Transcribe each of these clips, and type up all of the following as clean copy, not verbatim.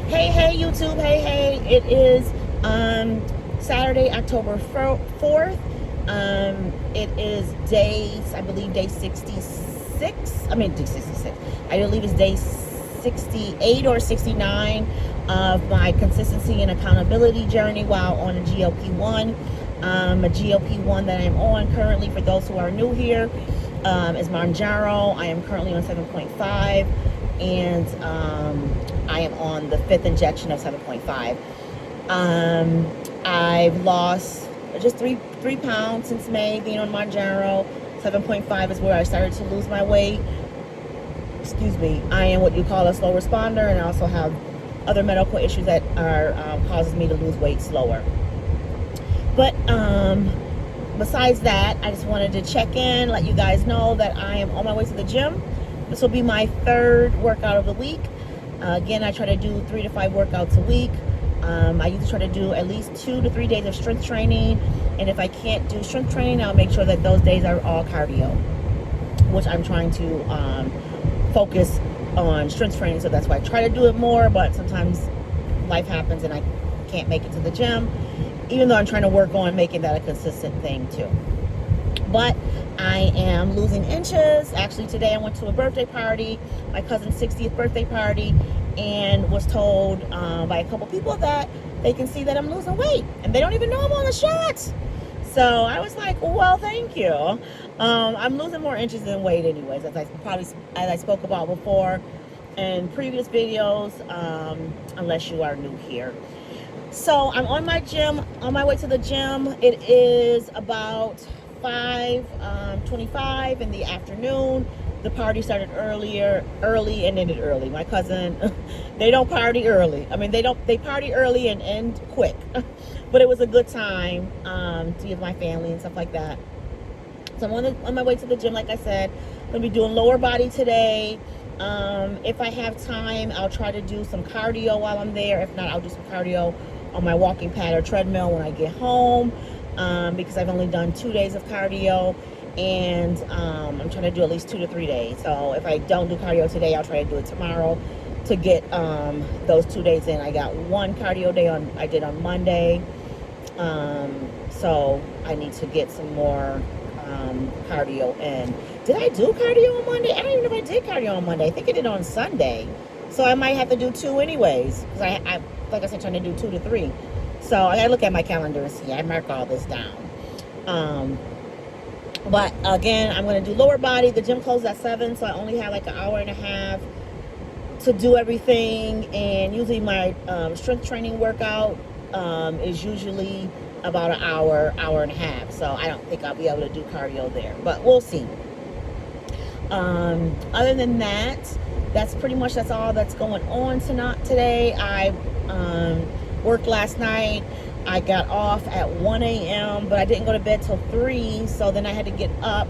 Hey YouTube, hey, it is Saturday, October 4th. It is I believe day 66. Day 66. I believe it's day 68 or 69 of my consistency and accountability journey while on a GLP1. A GLP1 that I'm on currently, for those who are new here, is Mounjaro. I am currently on 7.5, and I am on the 5th injection of 7.5. I've lost just three pounds since May being on Mounjaro. 7.5 is where I started to lose my weight. Excuse me. I am what you call a slow responder, and I also have other medical issues that are causes me to lose weight slower. But besides that, I just wanted to check in, let you guys know that I am on my way to the gym. This will be my third workout of the week. Again, I try to do 3 to 5 workouts a week. I usually try to do at least 2 to 3 days of strength training. And if I can't do strength training, I'll make sure that those days are all cardio, which I'm trying to focus on strength training. So that's why I try to do it more, but sometimes life happens and I can't make it to the gym, even though I'm trying to work on making that a consistent thing too. But I am losing inches. Actually, today I went to a birthday party, my cousin's 60th birthday party, and was told by a couple people that they can see that I'm losing weight, and they don't even know I'm on the shots. So I was like, well, thank you. I'm losing more inches than weight anyways, as I spoke about before in previous videos, unless you are new here. So I'm on my way to the gym. It is about 5:25 in the afternoon. The party started early and ended early. My cousin, they don't party early. They party early and end quick. But it was a good time to be with my family and stuff like that. So I'm on my way to the gym, like I said. I'm going to be doing lower body today. If I have time, I'll try to do some cardio while I'm there. If not, I'll do some cardio on my walking pad or treadmill when I get home, because I've only done 2 days of cardio, and I'm trying to do at least 2 to 3 days. So if I don't do cardio today, I'll try to do it tomorrow to get those 2 days in. I got one cardio day I did on Monday, so I need to get some more cardio in. Did I do cardio on Monday? I don't even know if I did cardio on Monday. I think I did on Sunday. So I might have to do 2 anyways, because I like I said, trying to do 2 to 3. So I gotta look at my calendar and see. I mark all this down. But again, I'm gonna do lower body. The gym closes at 7, so I only have like an hour and a half to do everything. And usually my strength training workout is usually about an hour and a half. So I don't think I'll be able to do cardio there, but we'll see. Other than that, that's all that's going on today. I worked last night. I got off at 1 a.m., but I didn't go to bed till 3, so then I had to get up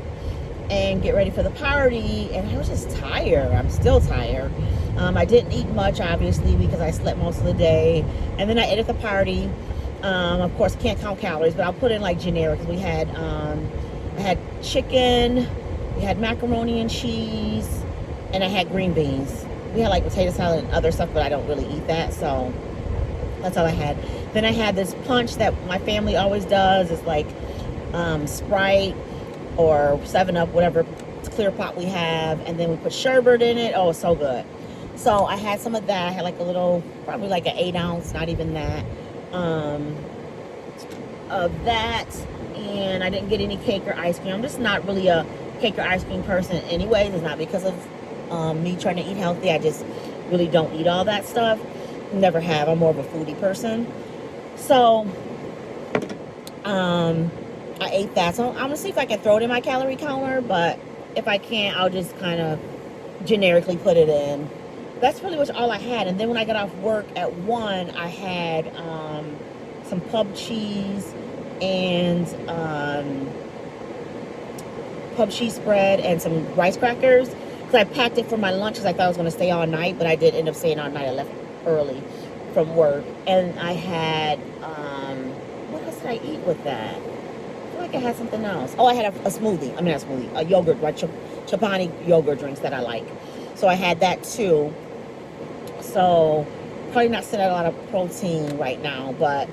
and get ready for the party, and I was just tired. I'm still tired. I didn't eat much, obviously, because I slept most of the day, and then I ate at the party. Of course, can't count calories, but I'll put in like generic. I had chicken, we had macaroni and cheese, and I had green beans. We had like potato salad and other stuff, but I don't really eat that, so that's all I had. Then I had this punch that my family always does. It's like Sprite or 7-Up, whatever clear pot we have, and then we put sherbet in it. Oh, it's so good. So I had some of that. I had like a little, probably like an 8 ounce, not even that, of that. And I didn't get any cake or ice cream. I'm just not really a cake or ice cream person anyways. It's not because of me trying to eat healthy. I just really don't eat all that stuff. Never have. I'm more of a foodie person. So I ate that. So I'm gonna see if I can throw it in my calorie counter, but if I can't, I'll just kind of generically put it in. That's pretty much all I had. And then when I got off work at 1, I had some pub cheese and pub cheese spread and some rice crackers, because I packed it for my lunch because I thought I was going to stay all night, but I did end up staying all night. I left early from work. And I had what else did I eat with that? I feel like I had something else. Oh, I had a smoothie. I mean, not a smoothie, a yogurt, like Chobani yogurt drinks that I like. So I had that too. So probably not sending a lot of protein right now, but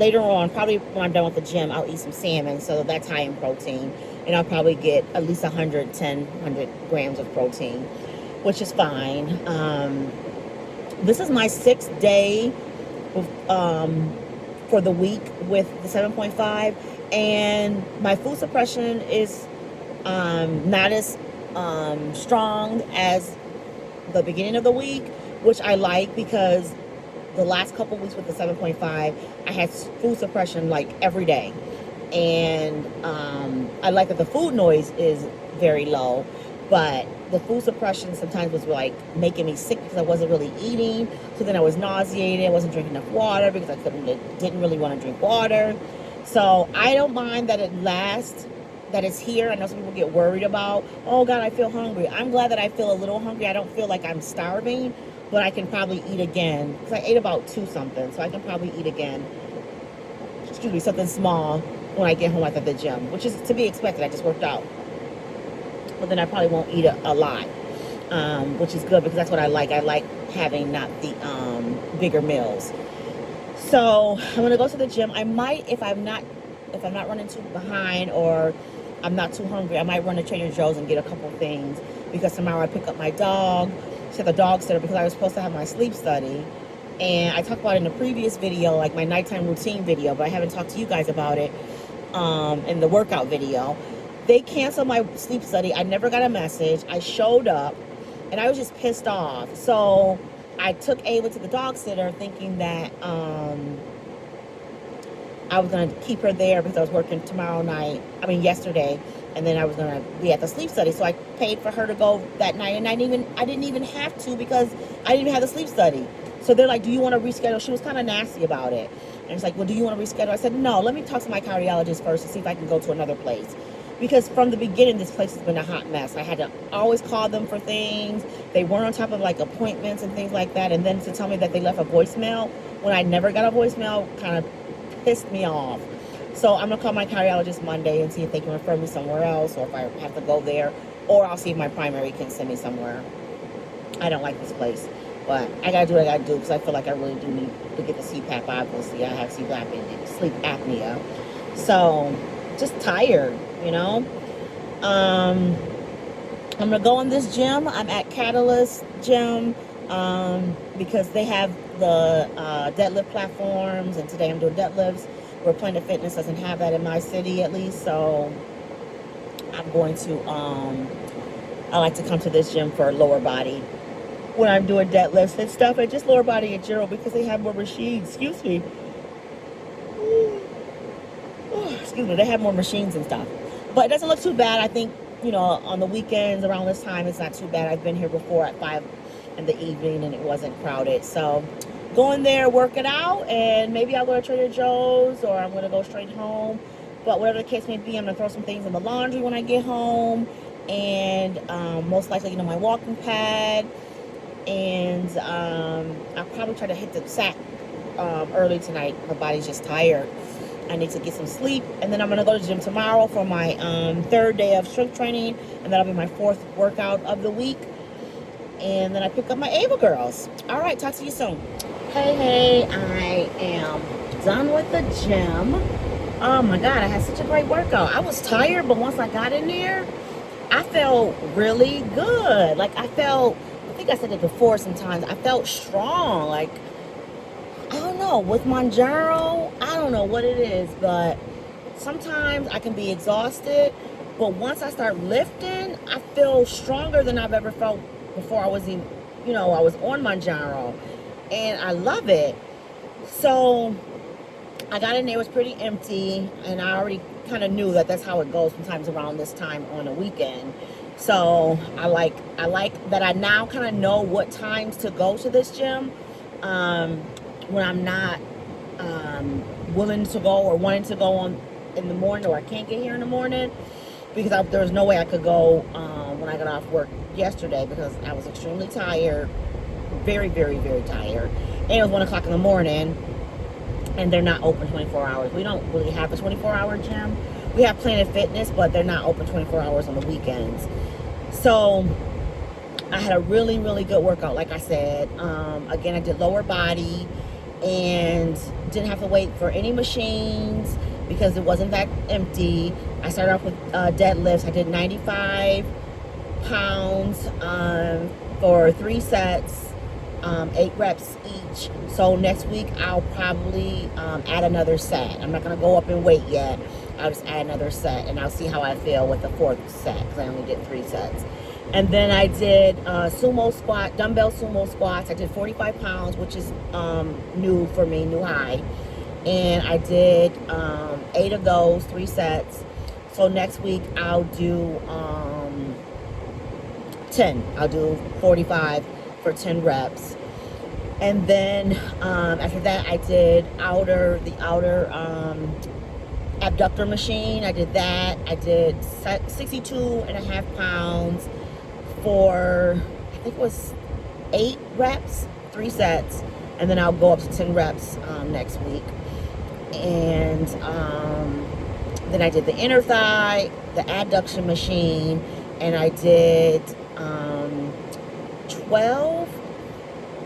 later on, probably when I'm done with the gym, I'll eat some salmon, so that's high in protein, and I'll probably get at least 100 grams of protein, which is fine. This is my 6th day for the week with the 7.5, and my food suppression is not as strong as the beginning of the week, which I like, because the last couple weeks with the 7.5, I had food suppression like every day. And I like that the food noise is very low, but the food suppression sometimes was like making me sick because I wasn't really eating. So then I was nauseated. I wasn't drinking enough water because I didn't really want to drink water. So I don't mind that it lasts, that it's here. I know some people get worried about, oh God, I feel hungry. I'm glad that I feel a little hungry. I don't feel like I'm starving, but I can probably eat again, because I ate about 2 something, so I can probably eat again. Excuse me, something small when I get home after the gym, which is to be expected. I just worked out, but then I probably won't eat a lot, which is good, because that's what I like. I like having not the bigger meals. So I'm gonna go to the gym. I might, if I'm not running too behind, or I'm not too hungry, I might run to Trader Joe's and get a couple things, because tomorrow I pick up my dog to the dog sitter, because I was supposed to have my sleep study. And I talked about it in the previous video, like my nighttime routine video, but I haven't talked to you guys about it in the workout video. They canceled my sleep study. I never got a message. I showed up, and I was just pissed off. So I took Ava to the dog sitter, thinking that I was going to keep her there because I was working yesterday, and then I was going to be at the sleep study. So I paid for her to go that night, and I didn't even have to, because I didn't even have the sleep study. So they're like, do you want to reschedule? She was kind of nasty about it. And it's like, well, do you want to reschedule? I said, no, let me talk to my cardiologist first to see if I can go to another place. Because from the beginning, this place has been a hot mess. I had to always call them for things. They weren't on top of like appointments and things like that. And then to tell me that they left a voicemail when I never got a voicemail kind of pissed me off. So I'm going to call my cardiologist Monday and see if they can refer me somewhere else, or if I have to go there, or I'll see if my primary can send me somewhere. I don't like this place, but I got to do what I got to do, because I feel like I really do need to get the CPAP. Obviously, I have sleep apnea. So just tired, you know. I'm going to go in this gym. I'm at Catalyst Gym because they have the deadlift platforms, and today I'm doing deadlifts, where Planet Fitness doesn't have that in my city, at least. So I'm going to I like to come to this gym for lower body when I'm doing deadlifts and stuff, and just lower body in general, because they have more machines. Excuse me. Excuse me. They have more machines and stuff, but it doesn't look too bad. I think, you know, on the weekends around this time, it's not too bad. I've been here before at 5 in the evening, and it wasn't crowded. So go in there, work it out, and maybe I'll go to Trader Joe's, or I'm going to go straight home. But whatever the case may be, I'm going to throw some things in the laundry when I get home, and most likely, you know, my walking pad, and I'll probably try to hit the sack early tonight. My body's just tired. I need to get some sleep, and then I'm going to go to the gym tomorrow for my 3rd day of strength training, and that'll be my 4th workout of the week. And then I pick up my Ava girls. All right, talk to you soon. Hey, I am done with the gym. Oh my God, I had such a great workout. I was tired, but once I got in there, I felt really good. Like I think I said it before sometimes, I felt strong. Like, I don't know, with Mounjaro, I don't know what it is, but sometimes I can be exhausted, but once I start lifting, I feel stronger than I've ever felt before I was even, you know, I was on Mounjaro, and I love it. So I got in there, it was pretty empty, and I already kind of knew that that's how it goes sometimes around this time on a weekend. So I like that I now kind of know what times to go to this gym when I'm not willing to go or wanting to go on in the morning, or I can't get here in the morning, because there was no way I could go when I got off work yesterday, because I was extremely tired, very, very, very tired, and it was 1 o'clock in the morning, and they're not open 24 hours. We don't really have a 24-hour gym. We have Planet Fitness, but they're not open 24 hours on the weekends. So I had a really, really good workout, like I said. Again, I did lower body and didn't have to wait for any machines because it wasn't that empty. I started off with deadlifts. I did 95 pounds for 3 sets, 8 reps each. So next week I'll probably add another set. I'm not going to go up in weight yet. I'll just add another set, and I'll see how I feel with the 4th set because I only did 3 sets. And then I did sumo squat, dumbbell sumo squats. I did 45 pounds, which is new for me, new high. And I did 8 of those, 3 sets. So next week I'll do 10. I'll do 45 for 10 reps. And then after that I did the outer abductor machine. I did that. I did 62.5 pounds for, I think it was 8 reps, 3 sets, and then I'll go up to 10 reps next week. And then I did the inner thigh, the adduction machine, and I did 12.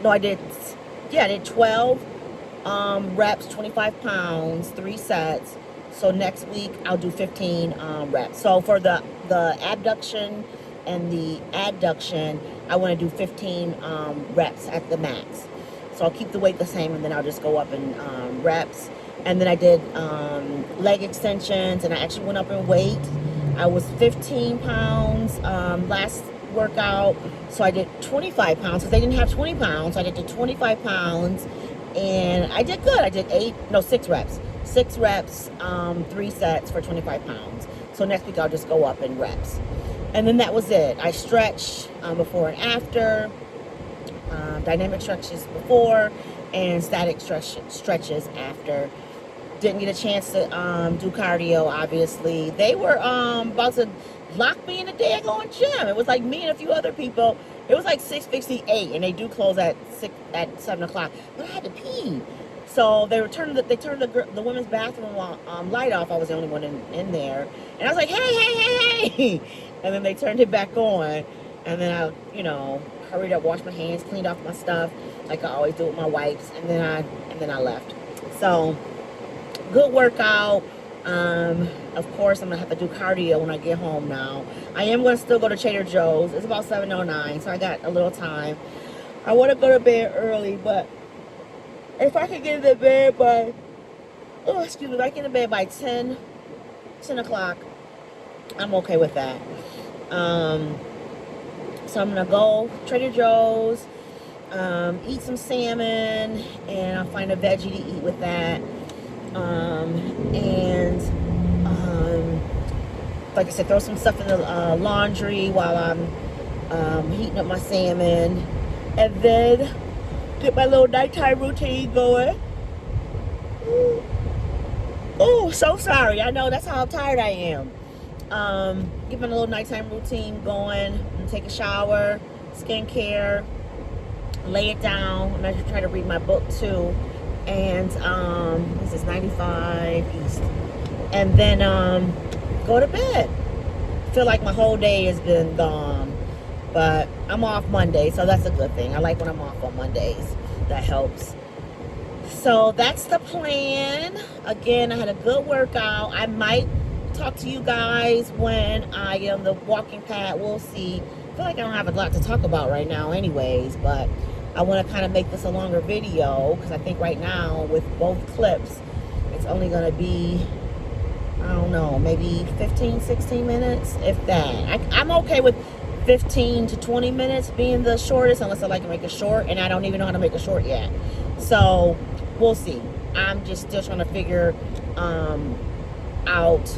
No, I did 12 reps, 25 pounds, 3 sets. So next week I'll do 15 reps. So for the abduction and the adduction, I want to do 15 reps at the max. So I'll keep the weight the same, and then I'll just go up in reps. And then I did leg extensions, and I actually went up in weight. I was 15 pounds last workout, so I did 25 pounds because they didn't have 20 pounds. So I did 25 pounds, and I did good. I did 6 reps. 6 reps, 3 sets for 25 pounds. So next week I'll just go up in reps. And then that was it. I stretched before and after, dynamic stretches before, and static stretches after. Didn't get a chance to do cardio, obviously. They were about to lock me in the daggone gym. It was like me and a few other people. It was like 6:58, and they do close at 7 o'clock. But I had to pee. So they turned the women's bathroom light off. I was the only one in there. And I was like, hey. And then they turned it back on. And then I, hurried up, washed my hands, cleaned off my stuff, like I always do with my wipes. And then I left. So, good workout. Of course, I'm going to have to do cardio when I get home now. I am going to still go to Trader Joe's. It's about 7:09, so I got a little time. I want to go to bed early, but if I can get in bed by, if I get in bed by 10 o'clock, I'm okay with that. So I'm going to go Trader Joe's, eat some salmon, and I'll find a veggie to eat with that. Like I said, throw some stuff in the laundry while I'm heating up my salmon, and then get my little nighttime routine going. Oh, so sorry. I know that's how tired I am. Get my little nighttime routine going, and take a shower, skincare, lay it down. I'm gonna try to read my book too. And this is 95 East. And then go to bed. Feel like my whole day has been gone. But I'm off Monday, so that's a good thing. I like when I'm off on Mondays. That helps. So that's the plan. Again, I had a good workout. I might talk to you guys when I get on the walking pad. We'll see. I feel like I don't have a lot to talk about right now anyways, but I want to kind of make this a longer video because I think right now with both clips, it's only going to be, I don't know, maybe 15, 16 minutes, if that. I'm okay with 15 to 20 minutes being the shortest, unless I like to make it short, and I don't even know how to make it short yet. So we'll see. I'm just still trying to figure out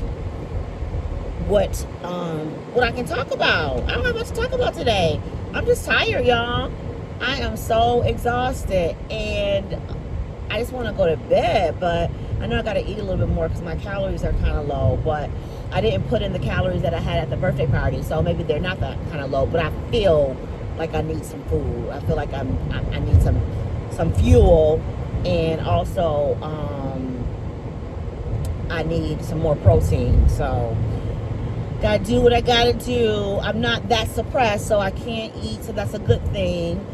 what I can talk about. I don't have much to talk about today. I'm just tired, y'all. I am so exhausted, and I just want to go to bed, but I know I got to eat a little bit more because my calories are kind of low, but I didn't put in the calories that I had at the birthday party, so maybe they're not that kind of low, but I feel like I need some food. I feel like I need some fuel, and also I need some more protein. So Gotta do what I gotta do. I'm not that suppressed, so I can't eat, so that's a good thing.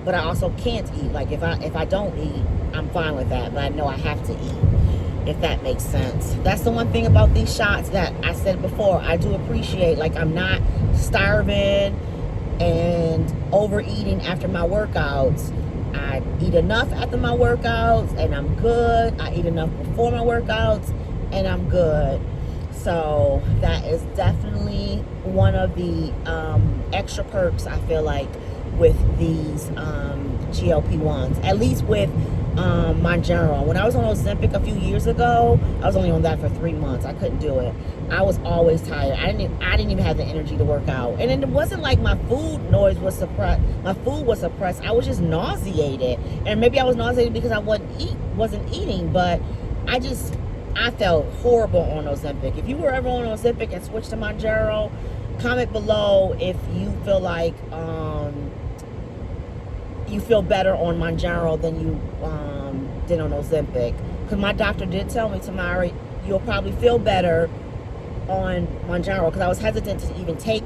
But I also can't eat. Like if I don't eat, I'm fine with that. But I know I have to eat, if that makes sense. That's the one thing about these shots that I said before. I do appreciate. Like I'm not starving and overeating after my workouts. I eat enough after my workouts and I'm good. I eat enough before my workouts and I'm good. So that is definitely one of the extra perks I feel like with these GLP1s, at least with Mounjaro. When I was on Ozempic a few years ago, I was only on that for 3 months. I couldn't do it. I was always tired. I didn't even have the energy to work out. And then it wasn't like my food noise was suppressed. My food was suppressed. I was just nauseated. And maybe I was nauseated because I wasn't eating, but I felt horrible on Ozempic. If you were ever on Ozempic and switched to Mounjaro, comment below if you feel like you feel better on Mounjaro than you did on Ozempic. Because my doctor did tell me, Tamara, you'll probably feel better on Mounjaro, because I was hesitant to even take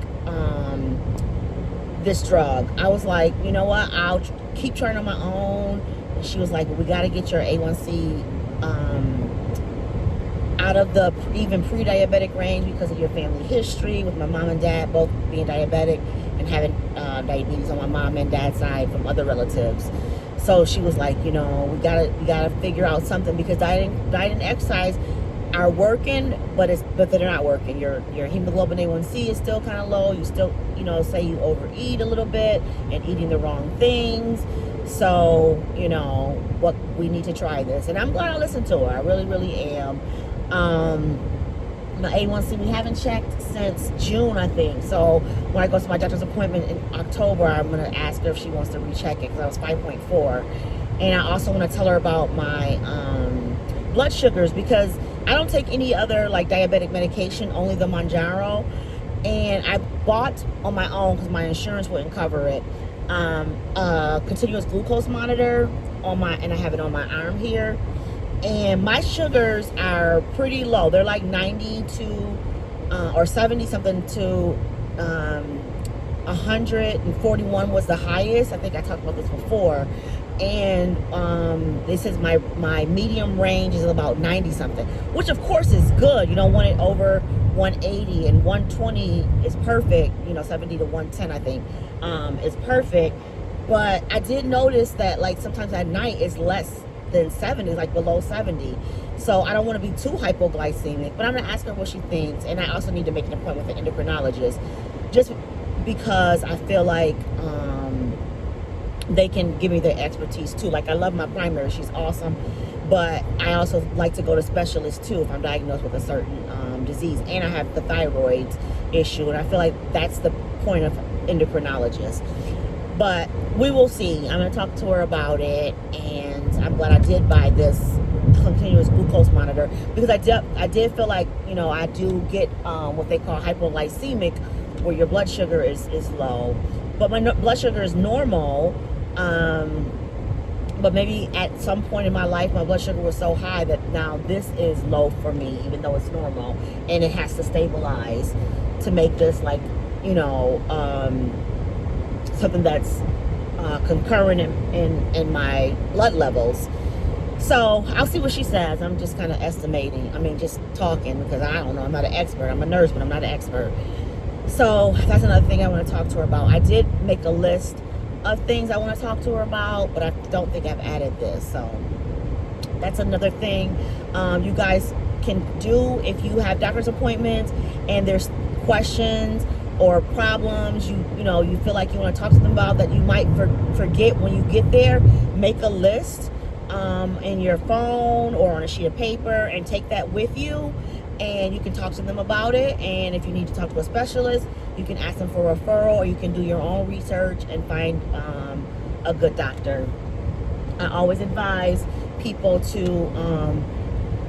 this drug. I was like, you know what, I'll keep trying on my own. And she was like, well, we got to get your A1C out of the even pre-diabetic range because of your family history with my mom and dad both being diabetic and having diabetes on my mom and dad's side from other relatives. So she was like, you know, we gotta figure out something, because diet and exercise are working, but they're not working. Your hemoglobin A1C is still kind of low. You still, you know, say you overeat a little bit and eating the wrong things. So, you know, what we need to try this. And I'm glad I listened to her. I really, really am. My A1C, we haven't checked since June, I think. So when I go to my doctor's appointment in October, I'm going to ask her if she wants to recheck it, because I was 5.4. And I also want to tell her about my blood sugars, because I don't take any other like diabetic medication, only the Mounjaro. And I bought on my own, because my insurance wouldn't cover it, a continuous glucose monitor and I have it on my arm here. And my sugars are pretty low. They're like 90 to or 70 something to 141 was the highest. I think I talked about this before. And it says my medium range is about 90 something, which of course is good. You don't want it over 180, and 120 is perfect. You know, 70 to 110 I think is perfect. But I did notice that like sometimes at night it's less than 70, like below 70. So I don't want to be too hypoglycemic, but I'm gonna ask her what she thinks. And I also need to make an appointment with an endocrinologist, just because I feel like they can give me their expertise too. Like I love my primary, she's awesome, but I also like to go to specialists too if I'm diagnosed with a certain disease. And I have the thyroid issue, and I feel like that's the point of endocrinologist. But we will see. I'm going to talk to her about it, and I'm glad I did buy this continuous glucose monitor, because I did feel like, you know, I do get what they call hypoglycemic, where your blood sugar is low. But my blood sugar is normal, but maybe at some point in my life my blood sugar was so high that now this is low for me, even though it's normal, and it has to stabilize to make this like, you know, something that's concurrent in my blood levels. So I'll see what she says. I'm just kind of estimating. I mean, just talking, because I don't know. I'm not an expert. I'm a nurse, but I'm not an expert. So that's another thing I want to talk to her about. I did make a list of things I want to talk to her about, but I don't think I've added this. So that's another thing you guys can do if you have doctor's appointments and there's questions or problems you know you feel like you want to talk to them about that you might forget when you get there. Make a list in your phone or on a sheet of paper and take that with you, and you can talk to them about it. And if you need to talk to a specialist, you can ask them for a referral, or you can do your own research and find a good doctor. I always advise people to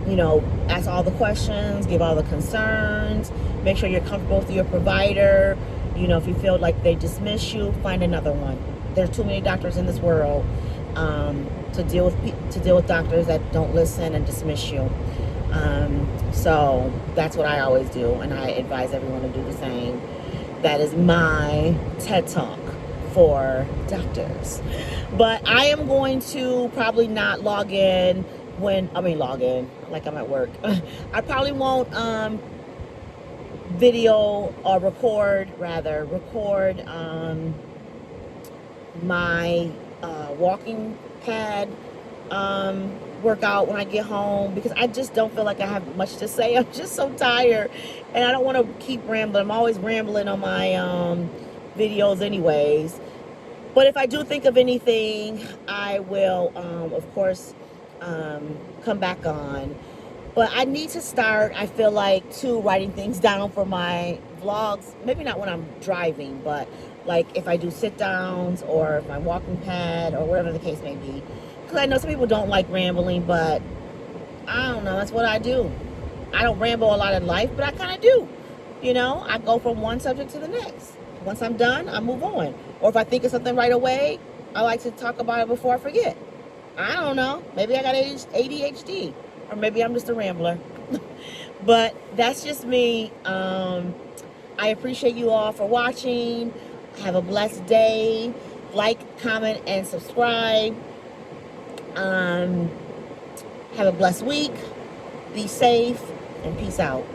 you know, ask all the questions, give all the concerns, make sure you're comfortable with your provider. You know, if you feel like they dismiss you, find another one. There's too many doctors in this world to deal with doctors that don't listen and dismiss you. So that's what I always do, and I advise everyone to do the same. That is my TED Talk for doctors. But I am going to probably not log in like I'm at work. I probably won't video or record my walking pad workout when I get home, because I just don't feel like I have much to say. I'm just so tired, and I don't want to keep rambling. I'm always rambling on my videos anyways. But if I do think of anything, I will of course come back on. But I need to start, I feel like, too, writing things down for my vlogs. Maybe not when I'm driving, but like if I do sit downs or if I'm walking pad or whatever the case may be. Because I know some people don't like rambling, but I don't know, that's what I do. I don't ramble a lot in life, but I kind of do. You know, I go from one subject to the next. Once I'm done, I move on. Or if I think of something right away, I like to talk about it before I forget. I don't know. Maybe I got ADHD. Or maybe I'm just a rambler. But that's just me. I appreciate you all for watching. Have a blessed day. Like, comment, and subscribe. Have a blessed week. Be safe, and peace out.